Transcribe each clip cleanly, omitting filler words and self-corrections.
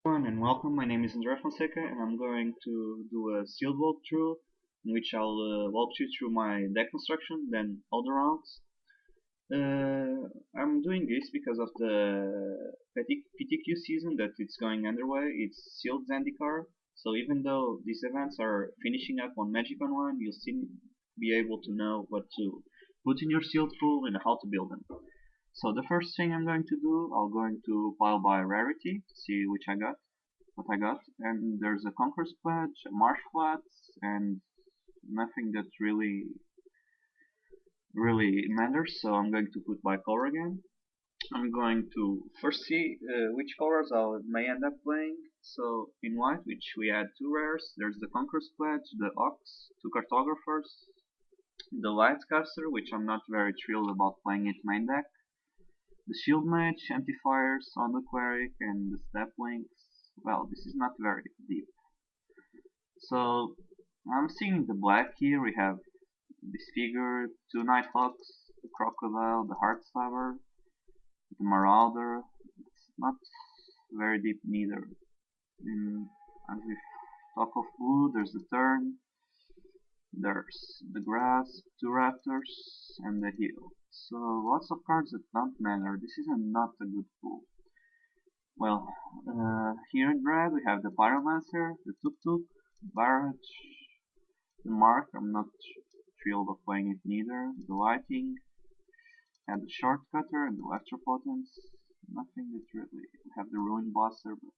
And welcome. My name is Andrea Fonseca, and I'm going to do a sealed walkthrough in which I'll walk you through my deck construction, then all the rounds. I'm doing this because of the PTQ season that it's going underway. It's sealed Zendikar, so even though these events are finishing up on Magic Online, you'll still be able to know what to put in your sealed pool and how to build them. So the first thing I'm going to do, I'm going to pile by rarity to see what I got, and there's a Conqueror's Pledge, a Marsh Flats, and nothing that really matters. So I'm going to put by color again. I'm going to first see which colors I may end up playing. So in white, which we had two rares, there's the Conqueror's Pledge, the Ox, two Cartographers, the Lightcaster, which I'm not very thrilled about playing it main deck, the Shield Mage, Anti-Fires, on the Cleric, and the Step Links. Well, this is not very deep. So I'm seeing the black here. We have this figure, two Nighthawks, the Crocodile, the Heartstabber, the Marauder. It's not very deep neither. As we talk of blue, there's the Turn, there's the Grass, two Raptors, and the Heal. So lots of cards that don't matter. This is not a good pool. Well, here in red we have the Pyromancer, the Tuk Tuk, Barrage, the Mark. I'm not thrilled of playing it neither. The Lighting, and the Shortcutter, and the Electropotence. Nothing that really. We have the Ruin Blaster, but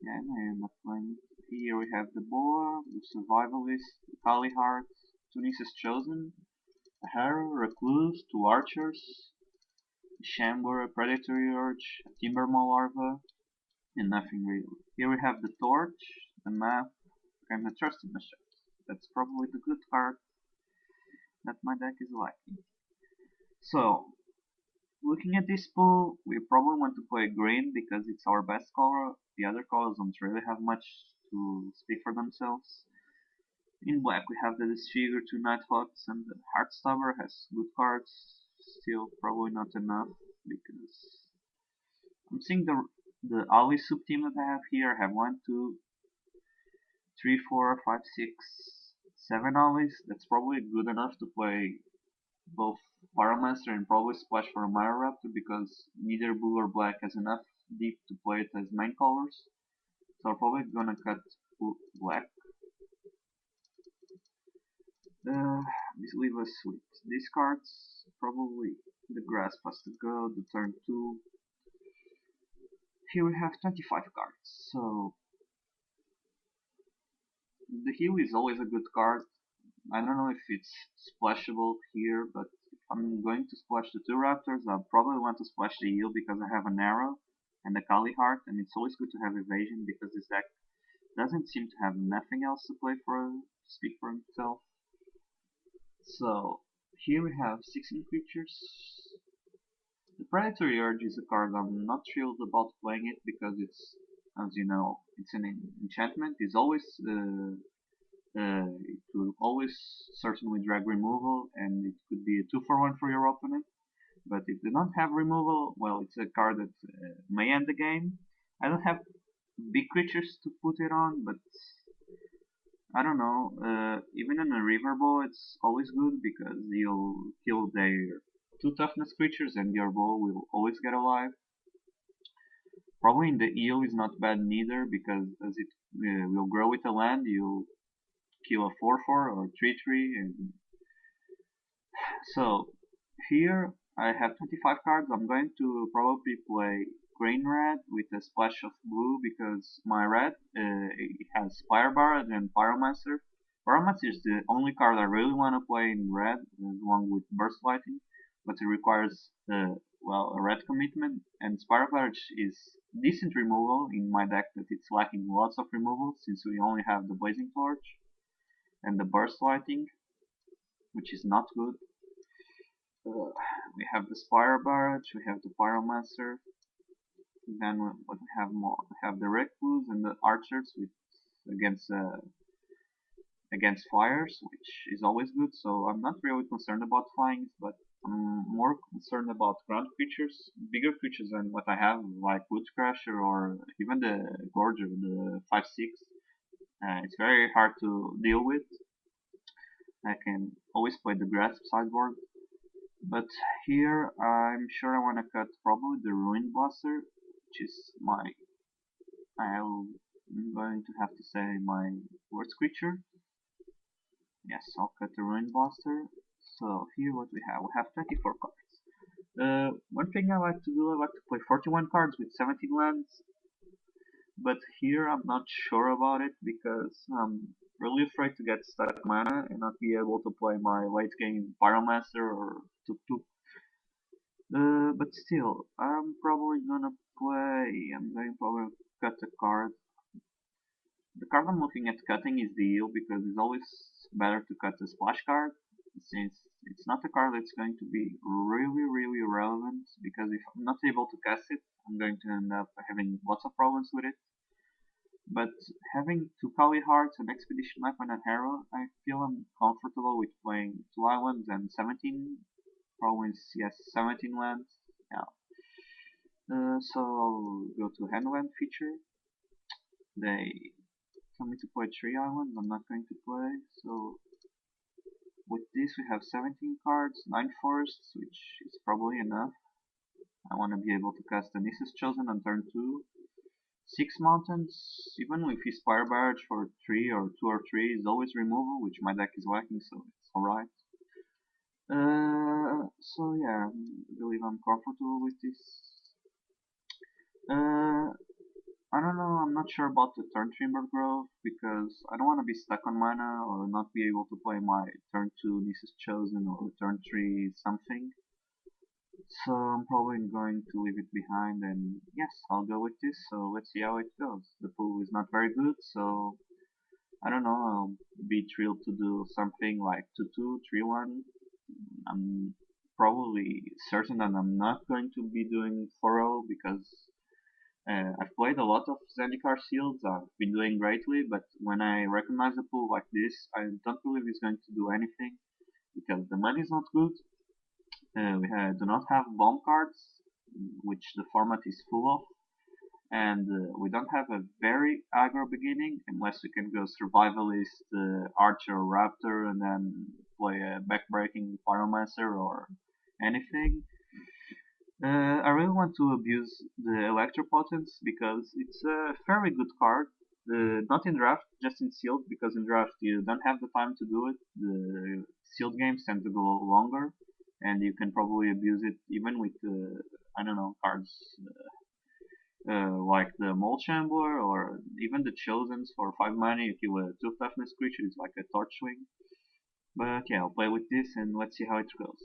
yeah, I end up playing it. Here we have the Boa, the Survivalist, the Kali Heart, Tunis's Chosen, a Harrow, Recluse, two Archers, a Shambler, a Predatory Urge, a Timbermaw Larva, and nothing real. Here we have the Torch, the Map, and the Trusted Machete. That's probably the good card that my deck is lacking. So, looking at this pool, we probably want to play green because it's our best color. The other colors don't really have much to speak for themselves. In black we have the Disfigure, two Nighthawks, and the Heartstabber has good cards. Still probably not enough because I'm seeing the Ali sub team that I have here. I have 1, 2, 3, 4, 5, 6, 7 Olis. That's probably good enough to play both Pyromancer and probably splash for a Mire Raptor because neither blue or black has enough deep to play it as main colors. So I'm probably gonna cut black. This leaves us with these cards. Probably the Grasp has to go, the turn 2. Here we have 25 cards, so the Heal is always a good card. I don't know if it's splashable here, but if I'm going to splash the two Raptors, I'll probably want to splash the Heal because I have an Arrow and a Kali Heart, and it's always good to have evasion because this deck doesn't seem to have nothing else to play for to speak for himself. So here we have 16 creatures. The Predatory Urge is a card I'm not thrilled about playing it because it's, as you know, it's an enchantment. It's always it will always certainly drag removal, and it could be a 2-for-1 for your opponent. But if they don't have removal, well, it's a card that may end the game. I don't have big creatures to put it on, but I don't know. Even in a river ball, it's always good because you'll kill their 2 toughness creatures and your ball will always get alive. Probably in the eel is not bad neither because as it will grow with the land, you kill a 4/4 or 3/3, and so here I have 25 cards. I'm going to probably play green red with a splash of blue because my red it has Fire Barrage and Pyromancer. Pyromancer is the only card I really want to play in red, along with Burst Lighting, but it requires well, a red commitment, and Spiral Barrage is decent removal in my deck, but it's lacking lots of removal since we only have the Blazing Torch and the Burst Lighting, which is not good. We have the Spiral Barrage, we have the Pyromancer, then what we have more? We have the Recluse and the Archers with against flyers, which is always good, so I'm not really concerned about flying, but I'm more concerned about ground creatures, bigger creatures than what I have, like Wood Crasher or even the Gorger, the 5/6. It's very hard to deal with. I can always play the Grasp sideboard, but here I'm sure I want to cut probably the Ruin Blaster, which is I'm going to have to say my worst creature. Yes, I'll cut the Ruin Blaster. So here what we have 24 cards. One thing I like to do, I like to play 41 cards with 17 lands, but here I'm not sure about it because I'm really afraid to get stuck mana and not be able to play my late game Pyromancer or Tuk Tuk. But still, I'm going to probably cut a card. The card I'm looking at cutting is the eel because it's always better to cut a splash card since it's not a card that's going to be really relevant because if I'm not able to cast it, I'm going to end up having lots of problems with it. But having two Kali Hearts, an Expedition Weapon, and Harrow, I feel I'm comfortable with playing two islands and 17, probably yes, 17 lands. Yeah. So I'll go to Handland feature. They tell me to play 3 islands, I'm not going to play, so with this we have 17 cards, 9 forests, which is probably enough. I want to be able to cast Anissa's Chosen on turn 2. 6 mountains, even if he's Fire Barrage for 3 or 2 or 3 is always removal, which my deck is lacking, so it's alright. So yeah, I believe I'm comfortable with this. Uh, I don't know, I'm not sure about the turn Timber Grove because I don't want to be stuck on mana or not be able to play my turn 2 Nissa's Chosen or turn 3 something. So I'm probably going to leave it behind and yes, I'll go with this. So let's see how it goes. The pool is not very good, so I don't know, I'll be thrilled to do something like 2-2, 3-1. I'm probably certain that I'm not going to be doing 4-0 because I've played a lot of Zendikar Sealeds, I've been doing greatly, but when I recognize a pool like this, I don't believe it's going to do anything because the money is not good. Do not have bomb cards, which the format is full of, and we don't have a very aggro beginning unless we can go survivalist, archer, or raptor, and then play a backbreaking pyromancer or anything. I really want to abuse the electropotence because it's a very good card. Not in draft, just in sealed, because in draft you don't have the time to do it. The sealed games tend to go longer, and you can probably abuse it even with I don't know, cards like the Mole Shambler or even the Chosens for 5 mana. You kill a 2 toughness creature, it's like a Torchwing. But yeah, I'll play with this and let's see how it goes.